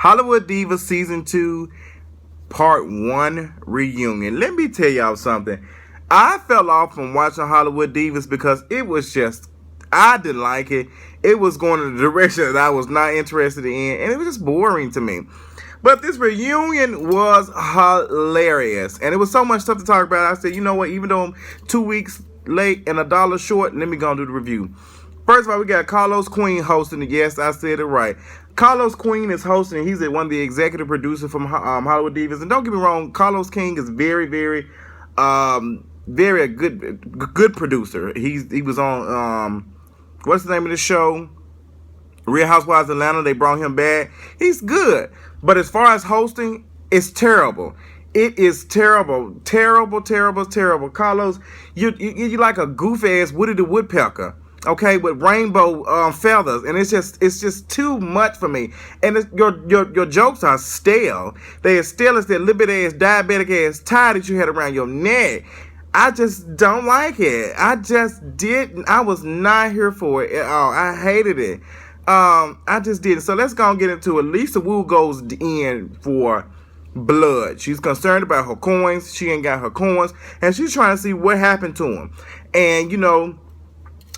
Hollywood Divas Season 2 Part 1 Reunion. Let me tell y'all something. I fell off from watching Hollywood Divas because it was just, I didn't like it. It was going in a direction that I was not interested in, and it was just boring to me. But this reunion was hilarious, and it was so much stuff to talk about. I said, you know what, even though I'm 2 weeks late and $1 short, let me go and do the review. First of all, we got Carlos Queen hosting it. Yes, I said it right. Carlos Queen is hosting. He's one of the executive producers from Hollywood Divas. And don't get me wrong, Carlos King is very a good producer. He was on what's the name of the show? Real Housewives of Atlanta. They brought him back. He's good, but as far as hosting, it's terrible. It is terrible. Carlos, you like a goofy ass Woody the Woodpecker. Okay, with rainbow feathers, and it's just too much for me. And your jokes are stale. They are stale as that little bit ass diabetic ass tie that you had around your neck. I just don't like it. I just didn't. I was not here for it at all. I hated it. I just didn't. So let's go and get into it. Lisa Wu goes in for blood. She's concerned about her coins. She ain't got her coins, and she's trying to see what happened to them. And you know,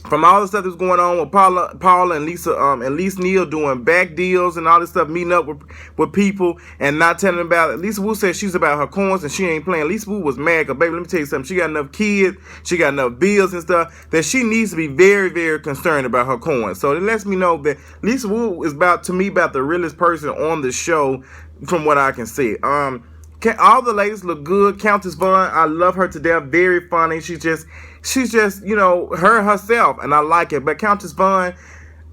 from all the stuff that's going on with Paula and Lisa, and Lisa Neal doing back deals and all this stuff, meeting up with people and not telling them about it. Lisa Wu said she's about her coins and she ain't playing. Lisa Wu was mad because, baby, let me tell you something. She got enough kids, she got enough bills and stuff that she needs to be very concerned about her coins. So it lets me know that Lisa Wu is about the realest person on the show from what I can see. All the ladies look good. Countess Vaughn, I love her to death. Very funny. She's just, you know, herself, and I like it. But Countess Vaughn,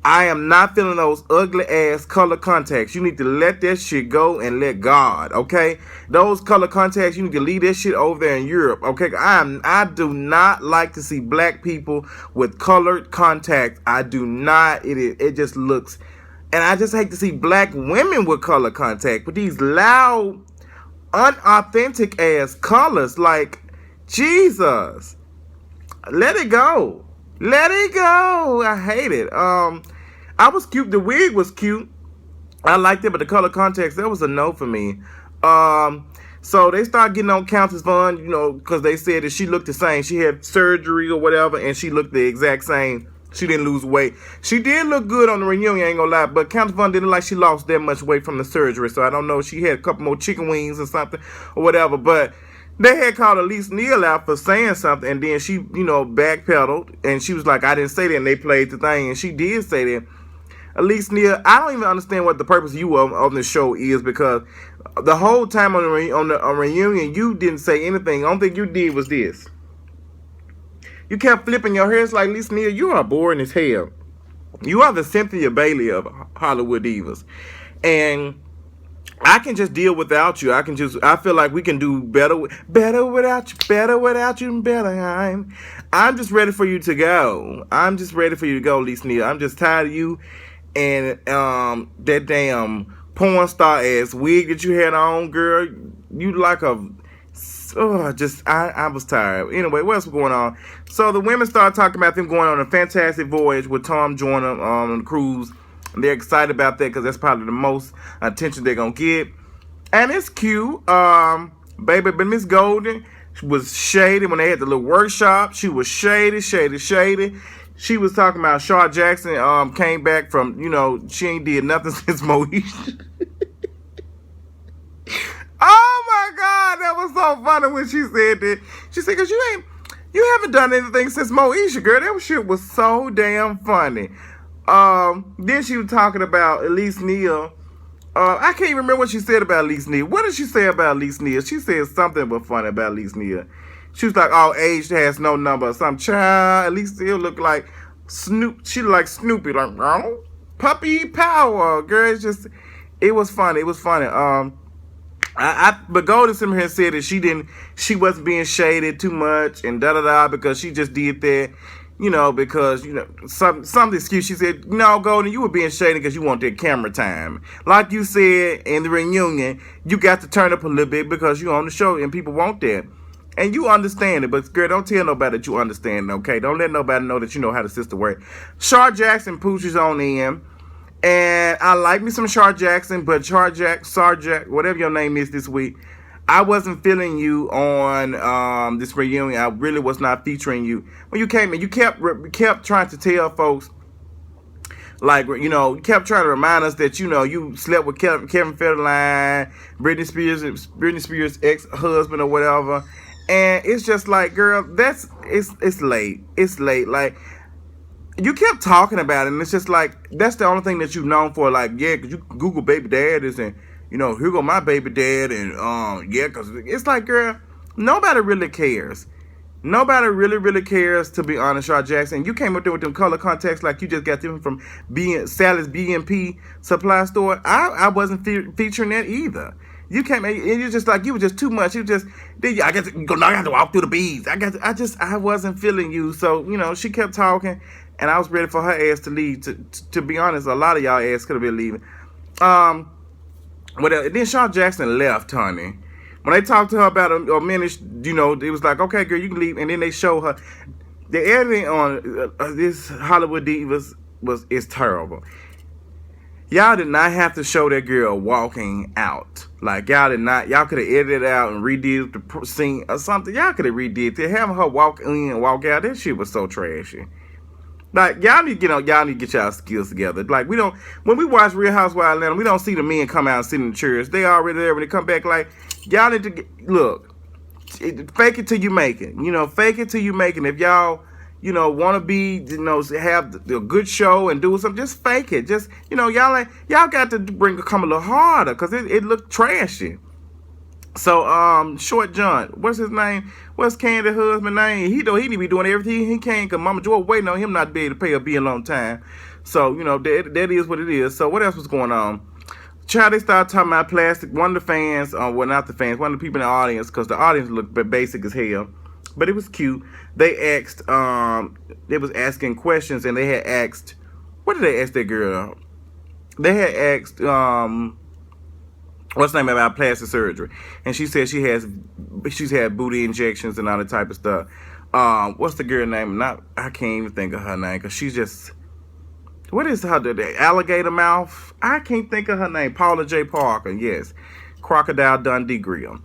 I am not feeling those ugly ass color contacts. You need to let that shit go and let God, okay? Those color contacts, you need to leave that shit over there in Europe, okay? I do not like to see black people with colored contacts. I do not. It just looks, and I just hate to see black women with color contact with these loud, unauthentic ass colors. Like, Jesus, let it go. I hate it. I was cute. The wig was cute. I liked it, but the color context, that was a no for me. So they started getting on Countess Vaughn, you know, because they said that she looked the same. She had surgery or whatever, and she looked the exact same. She didn't lose weight. She did look good on the reunion, ain't gonna lie, but Countess Vaughn didn't look like she lost that much weight from the surgery, so I don't know if she had a couple more chicken wings or something or whatever, but they had called Elise Neal out for saying something, and then she, you know, backpedaled, and she was like, I didn't say that, and they played the thing, and she did say that. Elise Neal, I don't even understand what the purpose of you on the show is, because the whole time on the reunion, you didn't say anything. The only thing you did was this. You kept flipping your hair. It's like, Lisa Neal, you are boring as hell. You are the Cynthia Bailey of Hollywood Divas. And I can just deal without you. I feel like we can do better without you, and better. I'm just ready for you to go. Lisa Neal. I'm just tired of you and that damn porn star ass wig that you had on, girl. You like a... I was tired. Anyway, what's going on? So the women started talking about them going on a fantastic voyage with Tom Joyner on the cruise. And they're excited about that because that's probably the most attention they're gonna get. And it's cute. Baby, but Miss Golden was shady when they had the little workshop. She was shady. She was talking about Shaw Jackson came back from, you know, she ain't did nothing since Moesha. Oh my God, that was so funny when she said that. She said, because you haven't done anything since Moesha, girl. That shit was so damn funny. Then she was talking about Elise Neal. I can't even remember what she said about Elise Neal. What did she say about Elise Neal? She said something but funny about Elise Neal. She was like, oh, age has no number. Some child. Elise Neal looked like Snoop. She looked like Snoopy. Like, oh, puppy power. Girl, it was funny. But Golden Simmer had said that she wasn't being shaded too much and because she just did that, you know, because, you know, some excuse. She said, no, Golden, you were being shaded because you want that camera time. Like you said in the reunion, you got to turn up a little bit because you're on the show and people want that. And you understand it, but girl, don't tell nobody that you understand it, okay? Don't let nobody know that you know how the system works. Shaw Jackson pooches on in. And I like me some Shar Jackson, but Sarjack, whatever your name is this week, I wasn't feeling you on this reunion. I really was not featuring you. When you came in, you kept trying to tell folks, like, you know, you kept trying to remind us that, you know, you slept with Kevin Federline, Britney Spears' ex-husband or whatever. And it's just like, girl, it's late. It's late. Like, you kept talking about it, and it's just like, that's the only thing that you've known for. Like, yeah, because you Google baby daddies, and, you know, here go my baby dad, and, yeah, because it's like, girl, nobody really cares. Nobody really cares, to be honest, Shaw Jackson. You came up there with them color contacts like you just got them from Sally's BMP supply store. I wasn't featuring that either. You came and you just like, you were just too much. You just, I guess you go, now I have to walk through the beads. I wasn't feeling you. So, you know, she kept talking, and I was ready for her ass to leave. To be honest, a lot of y'all ass could have been leaving. Then Shaw Jackson left, honey. When they talked to her about a minute, you know, it was like, okay, girl, you can leave. And then they show her. The editing on this Hollywood Divas is terrible. Y'all did not have to show that girl walking out. Like, y'all did not. Y'all could have edited it out and redid the scene or something. Y'all could have redid it. Having her walk in and walk out, that shit was so trashy. Like, y'all need to get y'all skills together. Like, when we watch Real Housewives of Atlanta, we don't see the men come out and sit in the chairs. They already there when they come back. Like, y'all need to look, fake it till you make it. You know, fake it till you make it. If y'all, you know, want to be, you know, have a good show and do something, just fake it. Just, you know, y'all got to come a little harder, because it looked trashy. So, Short John, what's his name? What's Candy's husband's name? He need to be doing everything he can, because Mama Joy waiting on him not to be able to pay a bill on time. So, you know, that is what it is. So, what else was going on? Child, they started talking about plastic. One of the fans, well, not the fans, one of the people in the audience, because the audience looked basic as hell, but it was cute. They asked, they was asking questions, and they had asked, what did they ask that girl? They had asked, what's the name about plastic surgery, and she said she's had booty injections and all that type of stuff. What's the girl name? I can't even think of her name, because she's just, what is her, the alligator mouth? I can't think of her name. Paula J. Parker, yes. Crocodile Dundee Grill.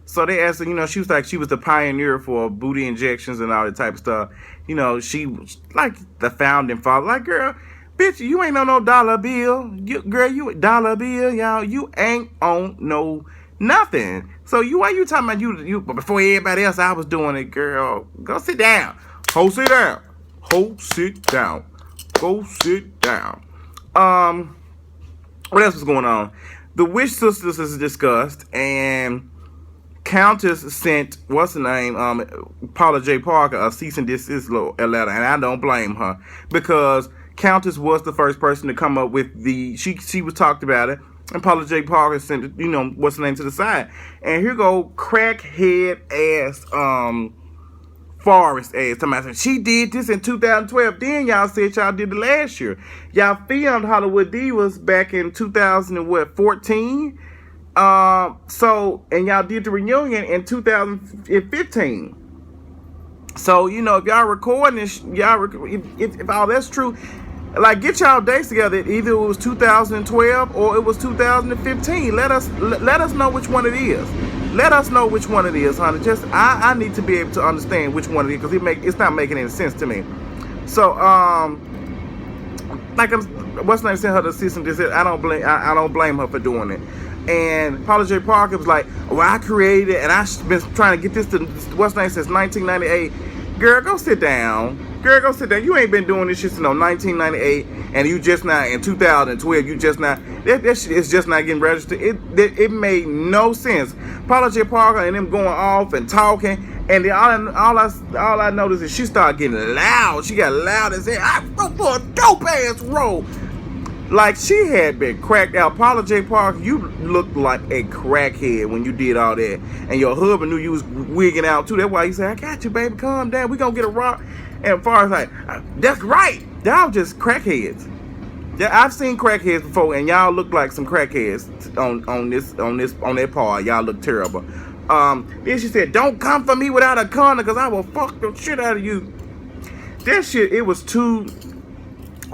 So they asked her, you know, she was like, she was the pioneer for booty injections and all that type of stuff. You know, she was like the founding father. Like, girl, bitch, you ain't on no dollar bill. Girl, you dollar bill, y'all. You ain't on no nothing. So why you talking about you before everybody else? I was doing it, girl. Go sit down. Ho, sit down. Ho, sit down. Go sit down. What else was going on? The Wish Sisters is discussed, and Countess sent, what's her name, Paula J. Parker, a cease and desist letter, and I don't blame her, because Countess was the first person to come up with she was talked about it, and Paula J. Parker sent, you know, what's her name, to the side. And here go crackhead ass, Forrest ass. Somebody said, she did this in 2012. Then y'all said y'all did it last year. Y'all filmed Hollywood Divas back in 2014. And y'all did the reunion in 2015. So, you know, if y'all recording this, if all that's true, like, get y'all dates together. Either it was 2012 or it was 2015. Let us know which one it is. Let us know which one it is, honey. Just I need to be able to understand which one it is, because it's not making any sense to me. So, like, what's her name sent her the system? Just said, I don't blame her for doing it. And Paula J. Parker was like, well, I created it, and I've been trying to get this to what's her name since 1998. Girl, go sit down. Girl, go sit down. You ain't been doing this shit since 1998, and you just not in 2012. You just not that shit is just not getting registered. It made no sense. Paula J. Parker and them going off and talking, and all I noticed is she started getting loud. She got loud and said, "I wrote for a dope ass role." Like, she had been cracked out. Paula J. Parker, you looked like a crackhead when you did all that. And your husband knew you was wigging out too. That's why he said, I got you, baby. Calm down. We gonna get a rock. And Forrest like, that's right. Y'all just crackheads. Yeah, I've seen crackheads before, and y'all look like some crackheads on that part. Y'all look terrible. Then she said, don't come for me without a condom, because I will fuck the shit out of you. That shit, it was too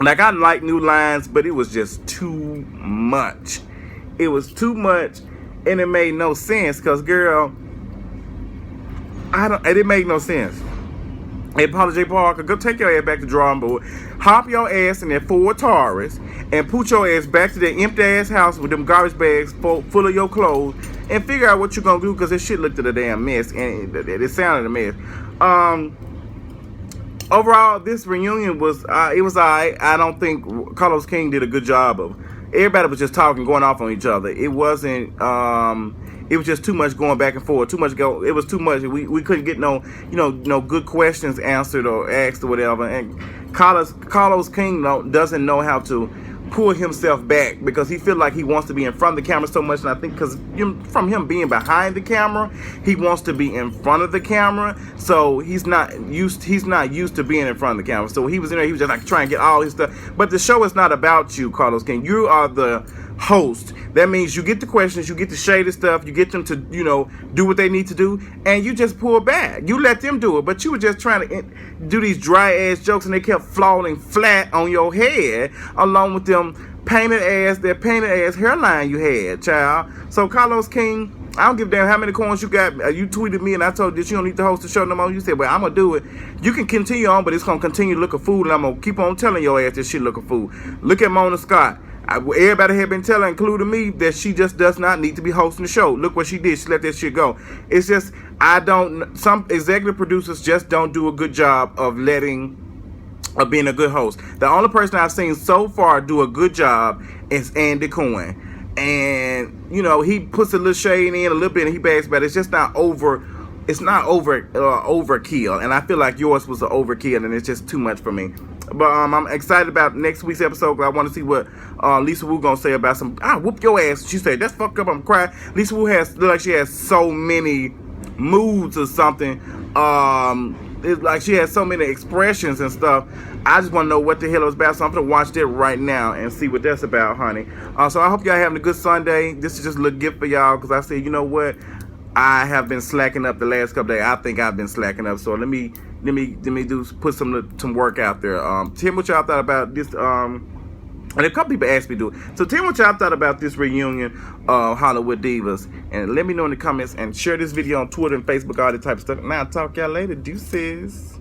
Like, I like new lines, but it was just too much. It was too much, and it made no sense. Cause girl, it didn't make no sense. Hey, Paula J. Parker, go take your ass back to drawing board. Hop your ass in that Ford Taurus and put your ass back to that empty ass house with them garbage bags full of your clothes and figure out what you're gonna do, because this shit looked at a damn mess and it sounded a mess. Overall, this reunion was it was alright. I don't think Carlos King did a good job of. Everybody was just talking, going off on each other. It wasn't. It was just too much going back and forth. Too much go. It was too much. We couldn't get no no good questions answered or asked or whatever. And Carlos King doesn't know how to pull himself back, because he feels like he wants to be in front of the camera so much. And I think because from him being behind the camera, he wants to be in front of the camera. So he's not used to being in front of the camera. So he was in there, he was just like trying to get all his stuff. But the show is not about you, Carlos King. You are the host. That means you get the questions, you get the shady stuff, you get them to do what they need to do, and you just pull back. You let them do it. But you were just trying to do these dry ass jokes, and they kept falling flat on your head, along with them painted ass hairline you had, child. So Carlos King, I don't give a damn how many coins you got. You tweeted me and I told you that you don't need to host the show no more. You said, well, I'm going to do it. You can continue on, but it's going to continue to look a fool, and I'm going to keep on telling your ass this shit look a fool. Look at Mona Scott. Everybody had been telling, including me, that she just does not need to be hosting the show. Look what she did. She let that shit go. It's just, some executive producers just don't do a good job of being a good host. The only person I've seen so far do a good job is Andy Cohen. And, he puts a little shade in a little bit and he bags about it. It's just not overkill. And I feel like yours was an overkill, and it's just too much for me. But I'm excited about next week's episode. I want to see what Lisa Wu gonna say about some. Whoop your ass. She said, "That's fucked up. I'm crying." Lisa Wu look like she has so many moods or something. It's like she has so many expressions and stuff. I just want to know what the hell it was about. So I'm gonna watch that right now and see what that's about, honey. So I hope y'all having a good Sunday. This is just a little gift for y'all, because I said, you know what? I have been slacking up the last couple days. I think I've been slacking up. So let me put some work out there. Tell me what y'all thought about this. And a couple people asked me to do it. So tell me what y'all thought about this reunion of Hollywood Divas, and let me know in the comments, and share this video on Twitter and Facebook, all that type of stuff. And I'll talk y'all later. Deuces.